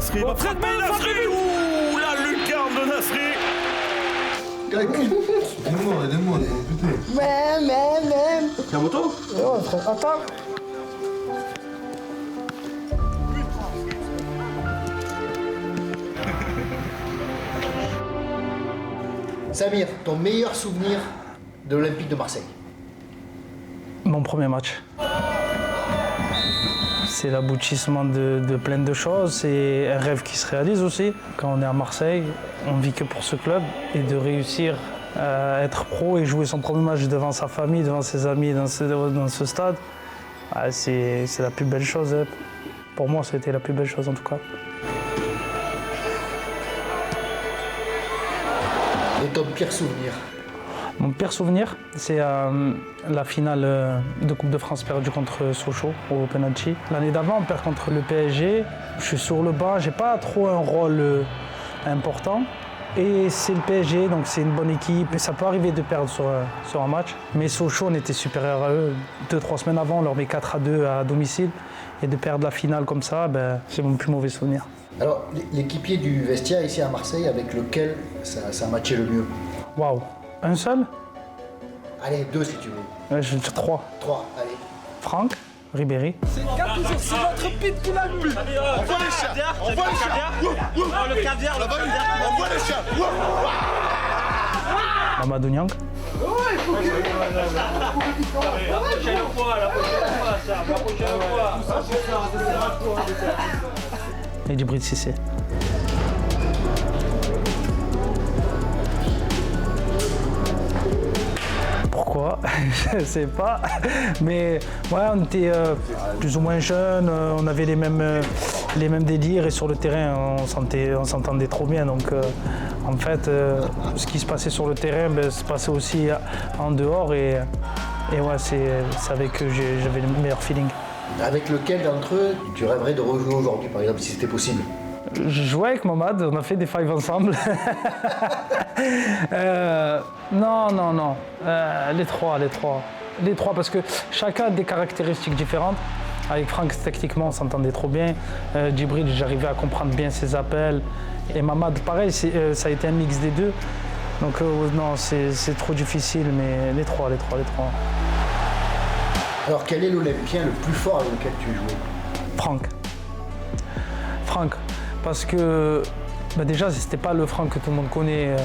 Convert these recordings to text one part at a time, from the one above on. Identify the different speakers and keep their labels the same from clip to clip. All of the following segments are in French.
Speaker 1: Nasri va frapper Nasri. Ouh, la lucarne de Nasri.
Speaker 2: Aidez-moi, putain.
Speaker 3: Même.
Speaker 1: T'as un moto?
Speaker 3: Ouais, frère, attends. Samir, ton meilleur souvenir de l'Olympique de Marseille?
Speaker 4: Mon premier match. C'est l'aboutissement de plein de choses, c'est un rêve qui se réalise aussi. Quand on est à Marseille, on vit que pour ce club et de réussir à être pro et jouer son premier match devant sa famille, devant ses amis dans ce stade, c'est la plus belle chose. Pour moi, c'était la plus belle chose en tout cas.
Speaker 3: Et ton pire souvenir?
Speaker 4: Mon pire souvenir, c'est la finale de Coupe de France perdue contre Sochaux au penalty. L'année d'avant, on perd contre le PSG. Je suis sur le banc, j'ai pas trop un rôle important. Et c'est le PSG, donc c'est une bonne équipe. Et ça peut arriver de perdre sur un match. Mais Sochaux, on était supérieur à eux. 2-3 semaines avant, on leur met 4-2 à domicile. Et de perdre la finale comme ça, c'est mon plus mauvais souvenir.
Speaker 3: Alors, l'équipier du vestiaire ici à Marseille, avec lequel ça a matché le mieux?
Speaker 4: Waouh! Un seul?
Speaker 3: Allez, 2 si tu veux.
Speaker 4: Je vais dire 3.
Speaker 3: 3, allez.
Speaker 4: Franck, Ribéry.
Speaker 5: C'est notre pitbull à lui.
Speaker 2: On voit les chiens. On voit les chiens.
Speaker 5: Le caviar, le caviar.
Speaker 2: On voit les chiens.
Speaker 4: Mamadou Niang. Et Djibril Cissé. Pourquoi? Je ne sais pas. Mais ouais, on était plus ou moins jeunes, on avait les mêmes délires et sur le terrain, on s'entendait trop bien. Donc en fait, ce qui se passait sur le terrain se passait aussi en dehors et ouais, c'est avec eux que j'avais le meilleur feeling.
Speaker 3: Avec lequel d'entre eux tu rêverais de rejouer aujourd'hui, par exemple, si c'était possible?
Speaker 4: Je jouais avec Mamad, on a fait des fives ensemble. Non. Les trois, parce que chacun a des caractéristiques différentes. Avec Franck, techniquement, on s'entendait trop bien. Djibril, j'arrivais à comprendre bien ses appels. Et Mamad, pareil, ça a été un mix des deux. Donc non, c'est trop difficile, mais les trois.
Speaker 3: Alors, quel est l'Olympien le plus fort avec lequel tu jouais?
Speaker 4: Franck, parce que déjà, c'était pas le Franck que tout le monde connaît.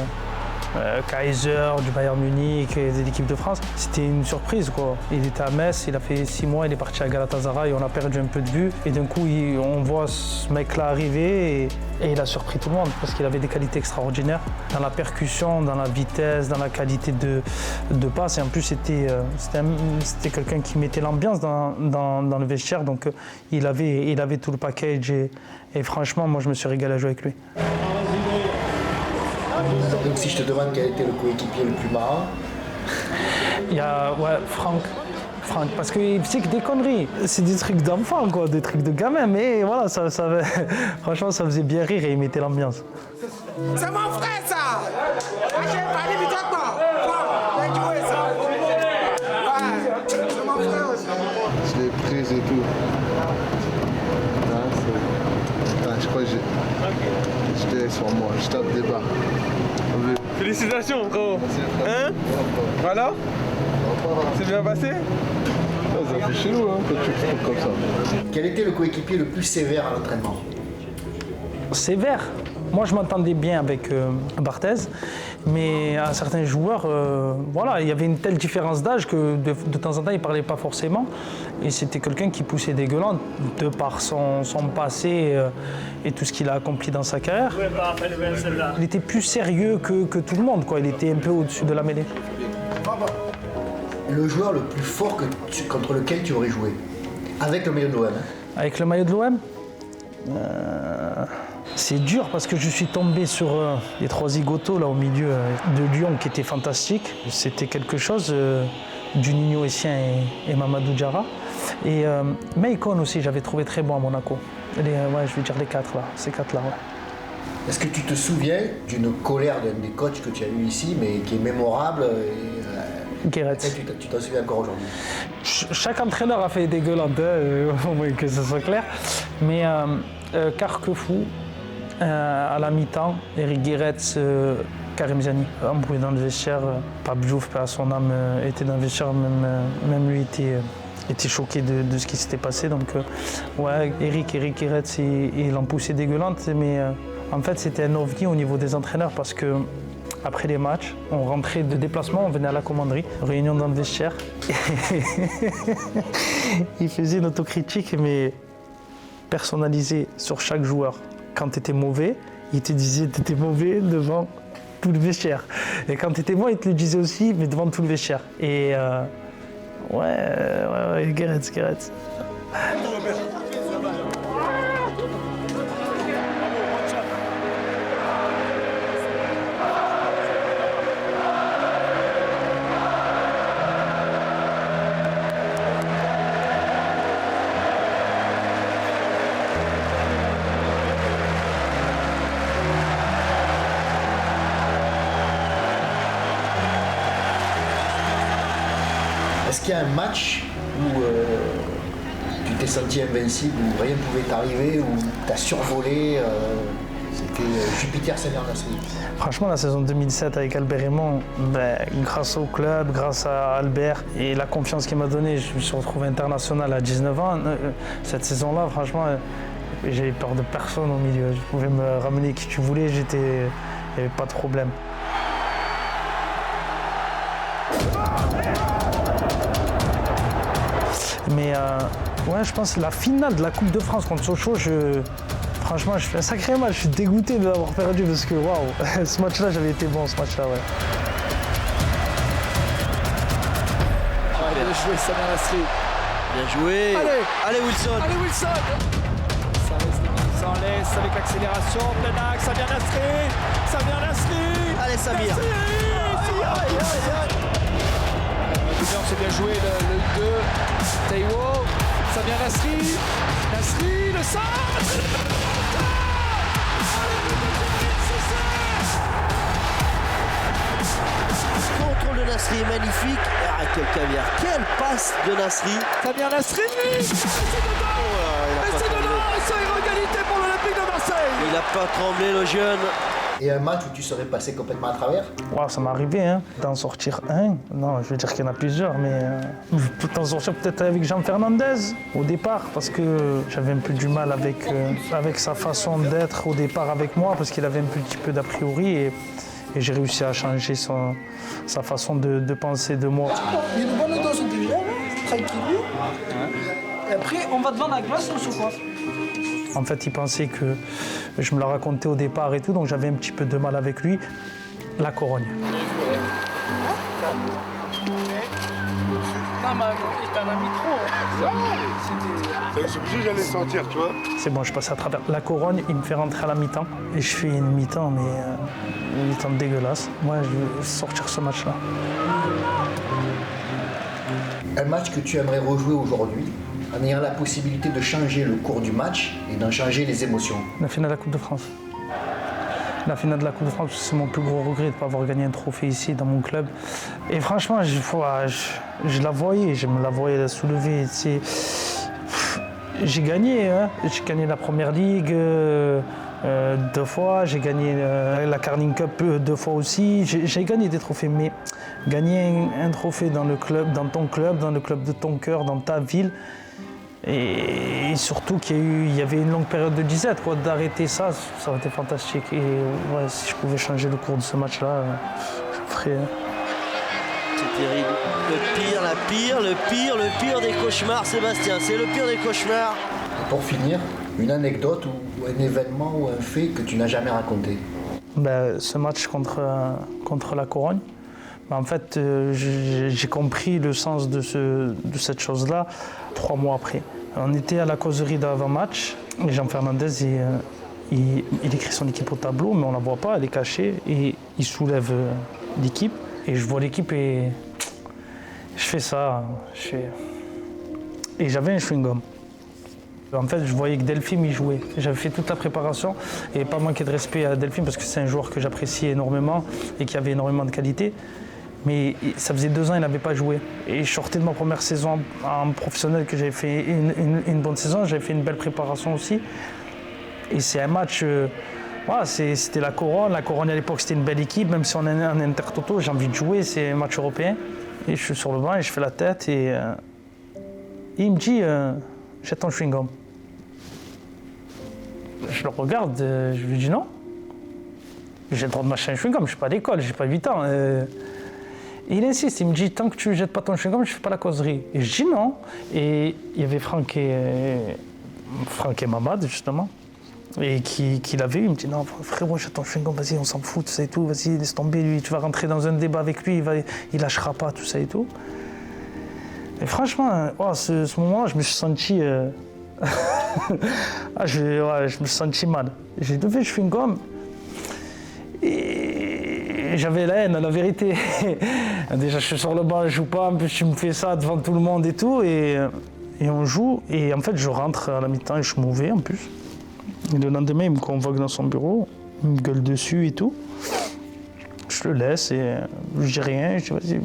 Speaker 4: Kaiser, du Bayern Munich et de l'équipe de France, c'était une surprise quoi. Il était à Metz, il a fait 6 mois, il est parti à Galatasaray, on a perdu un peu de vue et d'un coup on voit ce mec-là arriver et il a surpris tout le monde parce qu'il avait des qualités extraordinaires dans la percussion, dans la vitesse, dans la qualité de passe et en plus c'était quelqu'un qui mettait l'ambiance dans le vestiaire donc il avait tout le package et franchement moi je me suis régalé à jouer avec lui.
Speaker 3: Donc si je te demande quel était le coéquipier le plus marrant?
Speaker 4: Il y a Franck, parce qu'il sait que des conneries, c'est des trucs d'enfant quoi, des trucs de gamin, mais voilà, franchement ça faisait bien rire et il mettait l'ambiance.
Speaker 5: C'est mon frère ça. J'ai parlé immédiatement. J'ai joué ça. Ouais, c'est mon frère aussi.
Speaker 2: Je l'ai prise et tout. Je crois que j'étais sur moi, je tape des barres.
Speaker 6: Félicitations frérot. Hein? Voilà? C'est bien passé?
Speaker 2: Ça fait chelou hein, quand tu te trouves comme ça.
Speaker 3: Quel était le coéquipier le plus sévère à l'entraînement?
Speaker 4: Sévère. Moi, je m'entendais bien avec Barthez, mais à certains joueurs, voilà, il y avait une telle différence d'âge que de temps en temps, il ne parlait pas forcément. Et c'était quelqu'un qui poussait des gueulantes de par son passé et tout ce qu'il a accompli dans sa carrière. Il était plus sérieux que tout le monde, quoi. Il était un peu au-dessus de la mêlée.
Speaker 3: Le joueur le plus fort contre lequel tu aurais joué? Avec le maillot de l'OM.
Speaker 4: Avec le maillot de l'OM c'est dur parce que je suis tombé sur les 3 zigotos là au milieu de Lyon qui étaient fantastiques. C'était quelque chose du Nino Essien et Mamadou Diarra. Et Meikon aussi, j'avais trouvé très bon à Monaco. Je vais dire les 4 là, ces 4 là. Ouais.
Speaker 3: Est-ce que tu te souviens d'une colère d'un des coachs que tu as eu ici, mais qui est mémorable
Speaker 4: Guéret.
Speaker 3: Tu t'en souviens encore aujourd'hui?
Speaker 4: Chaque entraîneur a fait des gueulantes, au moins que ce soit clair. Mais Carquefou, à la mi-temps, Eric Guéretz, Karim Ziani, embrouillé dans le vestiaire. Pape Diouf, à son âme, était dans le vestiaire, même lui était choqué de ce qui s'était passé. Donc, ouais, Eric Guéretz, il en poussait dégueulante, mais en fait, c'était un ovni au niveau des entraîneurs parce que après les matchs, on rentrait de déplacement, on venait à la commanderie, réunion dans le vestiaire. Il faisait une autocritique, mais personnalisée sur chaque joueur. Quand tu étais mauvais, il te disait que tu étais mauvais devant tout le vestiaire. Et quand tu étais bon, il te le disait aussi, mais devant tout le vestiaire. Et ouais, Guéretz.
Speaker 3: Est-ce qu'il y a un match où tu t'es senti invincible, où rien ne pouvait t'arriver, où tu as survolé c'était Jupiter Samir Nasri?
Speaker 4: Franchement, la saison 2007 avec Albert Raymond, grâce au club, grâce à Albert et la confiance qu'il m'a donnée, je me suis retrouvé international à 19 ans. Cette saison-là, franchement, j'avais peur de personne au milieu. Je pouvais me ramener qui tu voulais, il n'y avait pas de problème. Mais ouais, je pense que la finale de la Coupe de France contre Sochaux, franchement, je fais un sacré match. Je suis dégoûté de l'avoir perdu parce que waouh, ce match-là, j'avais été bon, ce match-là, ouais.
Speaker 7: Bien joué, Samir Nasri.
Speaker 8: Bien joué. Allez Wilson.
Speaker 7: Allez Wilson. Ça laisse avec l'accélération, plein axe, Samir Nasri.
Speaker 8: Allez Samir.
Speaker 7: C'est bien joué le 2. Taiwo, Samir Nasri, le centre.
Speaker 8: Contrôle de Nasri est magnifique. Ah, quel caviar. Quelle passe de Nasri.
Speaker 7: Samir Nasri. C'est dedans. C'est une égalité pour l'Olympique de Marseille.
Speaker 8: Il n'a pas tremblé le jeune.
Speaker 3: Et un match où tu serais passé complètement à travers?
Speaker 4: Wow, ça m'est arrivé, hein, d'en sortir un. Non, je veux dire qu'il y en a plusieurs, mais je peux t'en sortir peut-être avec Jean Fernandez au départ, parce que j'avais un peu du mal avec sa façon d'être au départ avec moi, parce qu'il avait un petit peu d'a priori, et j'ai réussi à changer sa façon de penser de moi.
Speaker 5: Il y a une bonne dose déjà, tranquille. Et après, on va devant la glace, on se quoi?
Speaker 4: En fait, il pensait que je me la racontais au départ et tout, donc j'avais un petit peu de mal avec lui. La Corogne.
Speaker 2: C'est obligé, j'allais sortir, tu vois.
Speaker 4: C'est bon, je passe à travers. La Corogne, il me fait rentrer à la mi-temps. Et je fais une mi-temps, mais une mi-temps dégueulasse. Moi, je veux sortir ce match-là.
Speaker 3: Un match que tu aimerais rejouer aujourd'hui, en ayant la possibilité de changer le cours du match et d'en changer les émotions?
Speaker 4: La finale de la Coupe de France. La finale de la Coupe de France, c'est mon plus gros regret de ne pas avoir gagné un trophée ici, dans mon club. Et franchement, je la voyais, je me la voyais soulever. J'ai gagné, hein. J'ai gagné la Première Ligue 2 fois, j'ai gagné la Carling Cup 2 fois aussi. J'ai gagné des trophées, mais gagner un trophée dans le club, dans ton club, dans le club de ton cœur, dans ta ville, et surtout qu'il y avait une longue période de disette, quoi. D'arrêter ça aurait été fantastique. Et ouais, si je pouvais changer le cours de ce match-là, je le ferais.
Speaker 8: C'est terrible. Le pire des cauchemars, Sébastien. C'est le pire des cauchemars.
Speaker 3: Pour finir, une anecdote ou un événement ou un fait que tu n'as jamais raconté?
Speaker 4: Ce match contre la Corogne, en fait, j'ai compris le sens de cette chose-là 3 mois après. On était à la causerie d'avant-match et Jean Fernandez, il écrit son équipe au tableau, mais on ne la voit pas, elle est cachée, et il soulève l'équipe. Et je vois l'équipe et je fais ça. Et j'avais un chewing-gum. En fait, je voyais que Delphine y jouait. J'avais fait toute la préparation et pas manqué de respect à Delphine parce que c'est un joueur que j'apprécie énormément et qui avait énormément de qualité. Mais ça faisait 2 ans, il n'avait pas joué. Et je sortais de ma première saison en professionnel, que j'avais fait une bonne saison, j'avais fait une belle préparation aussi. Et c'est un match, voilà, c'était la Couronne. La Couronne à l'époque, c'était une belle équipe, même si on est en intertoto, j'ai envie de jouer, c'est un match européen. Et je suis sur le banc et je fais la tête et il me dit jette ton chewing-gum. Je le regarde, je lui dis non. J'ai le droit de mâcher un chewing-gum, je suis pas à l'école, j'ai pas 8 ans. Et il insiste, il me dit tant que tu jettes pas ton chewing-gum, je fais pas la causerie. Et je dis non. Et il y avait Franck et Mamad justement. Et qui l'avait eu, il me dit non frérot, jette ton chewing-gum, vas-y, on s'en fout, tout ça et tout, vas-y, laisse tomber lui, tu vas rentrer dans un débat avec lui, il lâchera pas, tout ça et tout. Et franchement, ce moment-là, je me suis senti. Je me suis senti mal. J'ai levé le chewing-gum et j'avais la haine, la vérité. Déjà, je suis sur le banc, je joue pas, en plus, tu me fais ça devant tout le monde et tout, et on joue. Et en fait, je rentre à la mi-temps et je suis mauvais en plus. Et le lendemain, il me convoque dans son bureau, il me gueule dessus et tout. Je le laisse et je dis rien, je dis vas-y,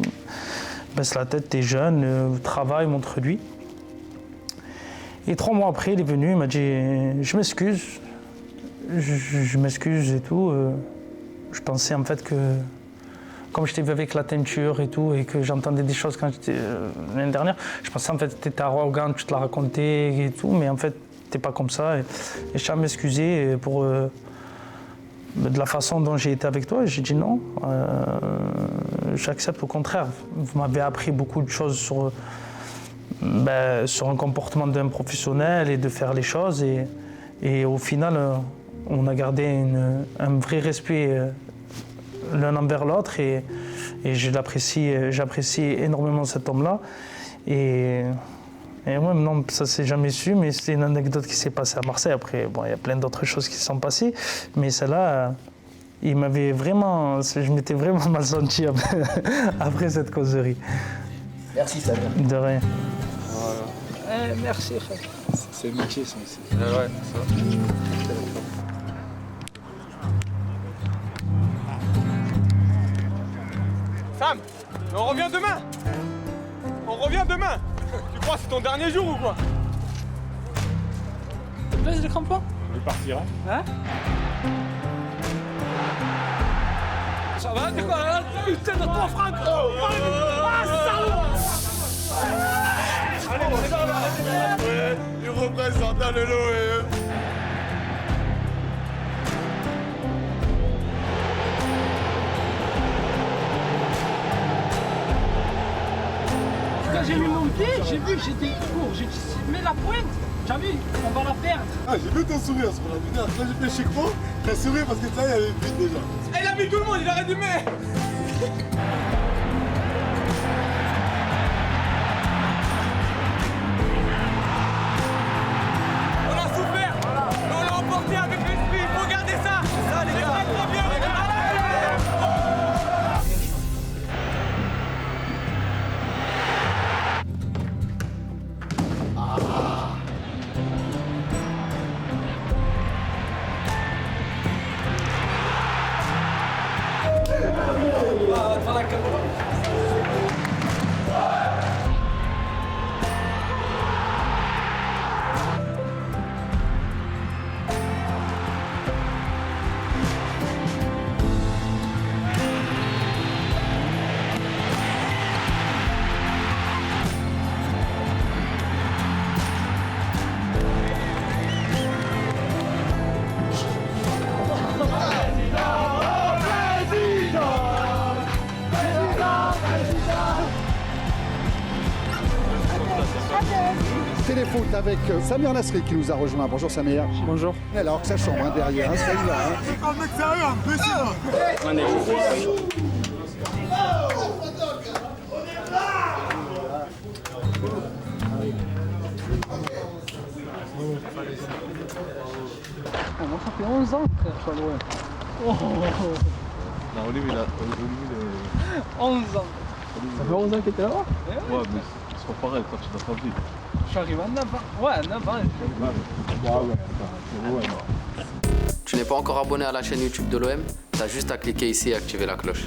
Speaker 4: baisse la tête, t'es jeune, travaille, montre-lui. Et 3 mois après, il est venu, il m'a dit je m'excuse, je m'excuse et tout. Je pensais en fait que, comme je t'ai vu avec la teinture et tout, et que j'entendais des choses quand j'étais l'année dernière, je pensais en fait que t'étais arrogant, tu te l'as raconté et tout, mais en fait, t'es pas comme ça. Et je tiens à m'excuser pour de la façon dont j'ai été avec toi. Et j'ai dit non, j'accepte, au contraire. Vous m'avez appris beaucoup de choses sur un comportement d'un professionnel et de faire les choses. Et au final, on a gardé un vrai respect l'un envers l'autre. Et j'apprécie énormément cet homme-là. Et moi, non, ça s'est jamais su, mais c'est une anecdote qui s'est passée à Marseille. Après, bon, il y a plein d'autres choses qui se sont passées. Mais celle-là, je m'étais vraiment mal senti après cette causerie.
Speaker 3: Merci Samir.
Speaker 4: De rien.
Speaker 7: Merci, frère.
Speaker 6: C'est le métier, ça aussi. Ouais, ça. Sam, mais on revient demain. On revient demain. Tu crois que c'est ton dernier jour ou quoi?
Speaker 7: Place de crampons?
Speaker 6: On est partir, hein?
Speaker 7: Ça va, t'es quoi là? Putain de 3 francs! Ah, salaud!
Speaker 1: Allez, c'est ça, là. Il représente le l'OE.
Speaker 7: Quand j'ai mis mon pied, j'ai vu que j'étais court. J'ai dit, mets la pointe, t'as vu, on va la perdre.
Speaker 9: Ah, j'ai vu ton sourire, ce qu'on a vu. Quand j'ai fait Chico, t'as souri parce que ça, il y avait une fuite déjà.
Speaker 6: Il a mis tout le monde, il a résumé. On a souffert, mais on l'a emporté avec l'esprit, il faut garder ça. C'est ça, les gars. C'est très bien, les gars.
Speaker 9: Téléfoot avec Samir Nasri qui nous a rejoint. Bonjour Samir.
Speaker 4: Bonjour.
Speaker 9: Alors que ça chambre derrière, ça y va. Un mec sérieux, un peu
Speaker 7: Ça fait 11 ans, frère, pas loin.
Speaker 6: Non, Olivier,
Speaker 7: 11 ans. Ça fait 11 ans que t'es là-bas?
Speaker 6: Ouais, mais c'est pas pareil quand tu n'as pas vu.
Speaker 7: Je suis arrivé à 9 ans. Ouais, 9 ans.
Speaker 10: Tu n'es pas encore abonné à la chaîne YouTube de l'OM? T'as juste à cliquer ici et activer la cloche.